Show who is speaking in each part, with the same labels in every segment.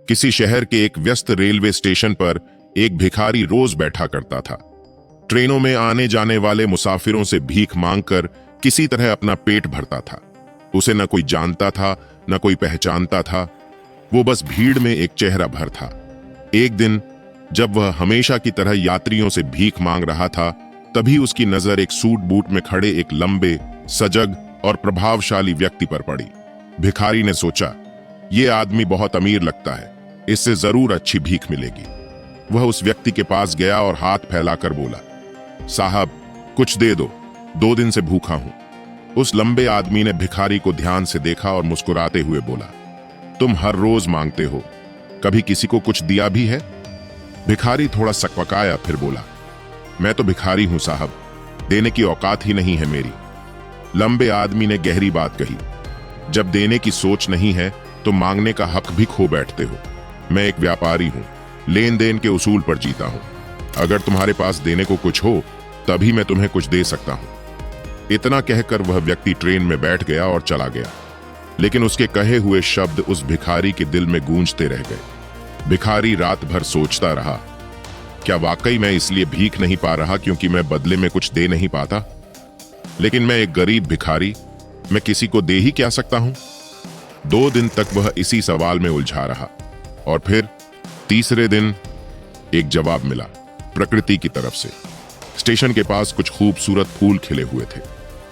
Speaker 1: किसी शहर के एक व्यस्त रेलवे स्टेशन पर एक भिखारी रोज बैठा करता था। ट्रेनों में आने जाने वाले मुसाफिरों से भीख मांगकर किसी तरह अपना पेट भरता था। उसे न कोई जानता था, न कोई पहचानता था। वो बस भीड़ में एक चेहरा भर था। एक दिन जब वह हमेशा की तरह यात्रियों से भीख मांग रहा था, तभी उसकी नजर एक सूट बूट में खड़े एक लंबे, सजग और प्रभावशाली व्यक्ति पर पड़ी। भिखारी ने सोचा, ये आदमी बहुत अमीर लगता है, इससे जरूर अच्छी भीख मिलेगी। वह उस व्यक्ति के पास गया और हाथ फैलाकर बोला, साहब कुछ दे दो, 2 दिन से भूखा हूं। उस लंबे आदमी ने भिखारी को ध्यान से देखा और मुस्कुराते हुए बोला, तुम हर रोज मांगते हो, कभी किसी को कुछ दिया भी है? भिखारी थोड़ा सकपकाया, फिर बोला, मैं तो भिखारी हूं साहब, देने की औकात ही नहीं है मेरी। लंबे आदमी ने गहरी बात कही, जब देने की सोच नहीं है तो मांगने का हक भी खो बैठते हो। मैं एक व्यापारी हूं, लेन देन के उसूल पर जीता हूं। अगर तुम्हारे पास देने को कुछ हो तभी मैं तुम्हें कुछ दे सकता हूं। इतना कहकर वह व्यक्ति ट्रेन में बैठ गया और चला गया, लेकिन उसके कहे हुए शब्द उस भिखारी के दिल में गूंजते रह गए। भिखारी रात भर सोचता रहा, क्या वाकई मैं इसलिए भीख नहीं पा रहा क्योंकि मैं बदले में कुछ दे नहीं पाता? लेकिन मैं एक गरीब भिखारी, मैं किसी को दे ही क्या सकता हूं? 2 दिन तक वह इसी सवाल में उलझा रहा और फिर तीसरे दिन एक जवाब मिला प्रकृति की तरफ से। स्टेशन के पास कुछ खूबसूरत फूल खिले हुए थे।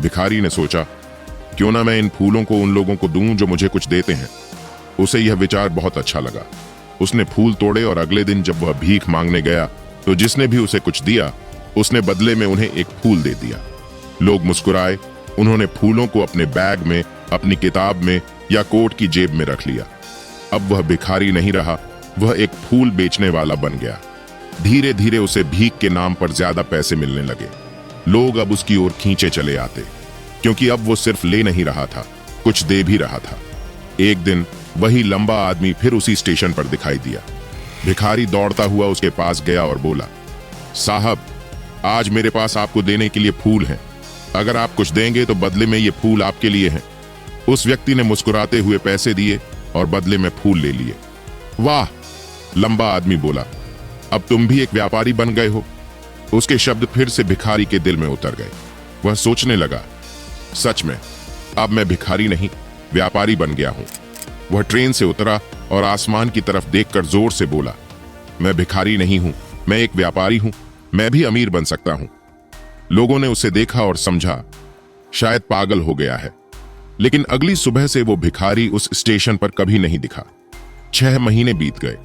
Speaker 1: भिखारी ने सोचा, क्यों ना मैं इन फूलों को उन लोगों को दूं जो मुझे कुछ देते हैं। उसे यह विचार बहुत अच्छा लगा। उसने फूल तोड़े और अगले दिन जब वह भीख मांगने गया तो जिसने भी उसे कुछ दिया उसने बदले में उन्हें एक फूल दे दिया। लोग मुस्कुराए। उन्होंने फूलों को अपने बैग में, अपनी किताब में या कोट की जेब में रख लिया। अब वह भिखारी नहीं रहा, वह एक फूल बेचने वाला बन गया। धीरे धीरे उसे भीख के नाम पर ज्यादा पैसे मिलने लगे। लोग अब उसकी ओर खींचे चले आते, क्योंकि अब वो सिर्फ ले नहीं रहा था, कुछ दे भी रहा था। एक दिन वही लंबा आदमी फिर उसी स्टेशन पर दिखाई दिया। भिखारी दौड़ता हुआ उसके पास गया और बोला, साहब आज मेरे पास आपको देने के लिए फूल हैं। अगर आप कुछ देंगे तो बदले में ये फूल आपके लिए हैं। उस व्यक्ति ने मुस्कुराते हुए पैसे दिए और बदले में फूल ले लिए। वाह, लंबा आदमी बोला, अब तुम भी एक व्यापारी बन गए हो। उसके शब्द फिर से भिखारी के दिल में उतर गए। वह सोचने लगा, सच में अब मैं भिखारी नहीं, व्यापारी बन गया हूं। वह ट्रेन से उतरा और आसमान की तरफ देखकर जोर से बोला, मैं भिखारी नहीं हूं, मैं एक व्यापारी हूं, मैं भी अमीर बन सकता हूं। लोगों ने उसे देखा और समझा, शायद पागल हो गया है। लेकिन अगली सुबह से वो भिखारी उस स्टेशन पर कभी नहीं दिखा। 6 महीने बीत गए।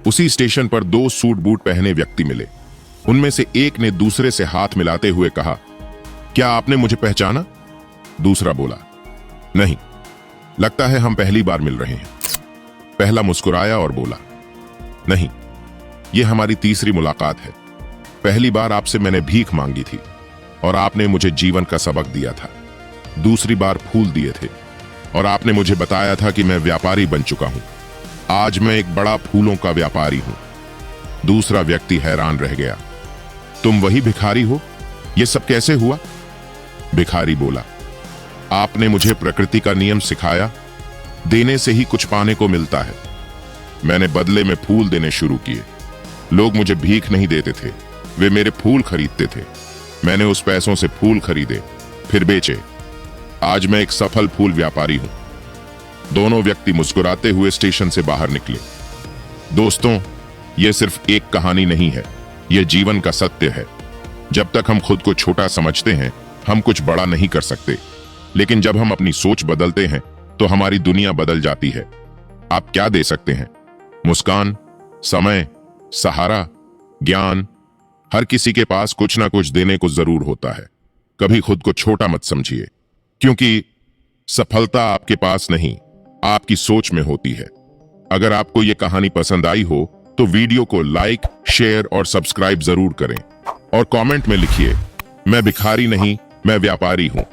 Speaker 1: उसी स्टेशन पर 2 सूट बूट पहने व्यक्ति मिले। उनमें से एक ने दूसरे से हाथ मिलाते हुए कहा, क्या आपने मुझे पहचाना? दूसरा बोला, नहीं, लगता है हम पहली बार मिल रहे हैं। पहला मुस्कुराया और बोला, नहीं, यह हमारी तीसरी मुलाकात है। पहली बार आपसे मैंने भीख मांगी थी और आपने मुझे जीवन का सबक दिया था। दूसरी बार फूल दिए थे और आपने मुझे बताया था कि मैं व्यापारी बन चुका हूं। आज मैं एक बड़ा फूलों का व्यापारी हूं। दूसरा व्यक्ति हैरान रह गया, तुम वही भिखारी हो? यह सब कैसे हुआ? भिखारी बोला, आपने मुझे प्रकृति का नियम सिखाया, देने से ही कुछ पाने को मिलता है। मैंने बदले में फूल देने शुरू किए। लोग मुझे भीख नहीं देते थे, वे मेरे फूल खरीदते थे। मैंने उस पैसों से फूल खरीदे, फिर बेचे। आज मैं एक सफल फूल व्यापारी हूं। दोनों व्यक्ति मुस्कुराते हुए स्टेशन से बाहर निकले। दोस्तों, यह सिर्फ एक कहानी नहीं है, यह जीवन का सत्य है। जब तक हम खुद को छोटा समझते हैं, हम कुछ बड़ा नहीं कर सकते। लेकिन जब हम अपनी सोच बदलते हैं तो हमारी दुनिया बदल जाती है। आप क्या दे सकते हैं? मुस्कान, समय, सहारा, ज्ञान। हर किसी के पास कुछ ना कुछ देने को जरूर होता है। कभी खुद को छोटा मत समझिए, क्योंकि सफलता आपके पास नहीं, आपकी सोच में होती है। अगर आपको यह कहानी पसंद आई हो तो वीडियो को लाइक, शेयर और सब्सक्राइब जरूर करें और कमेंट में लिखिए, मैं भिखारी नहीं, मैं व्यापारी हूं।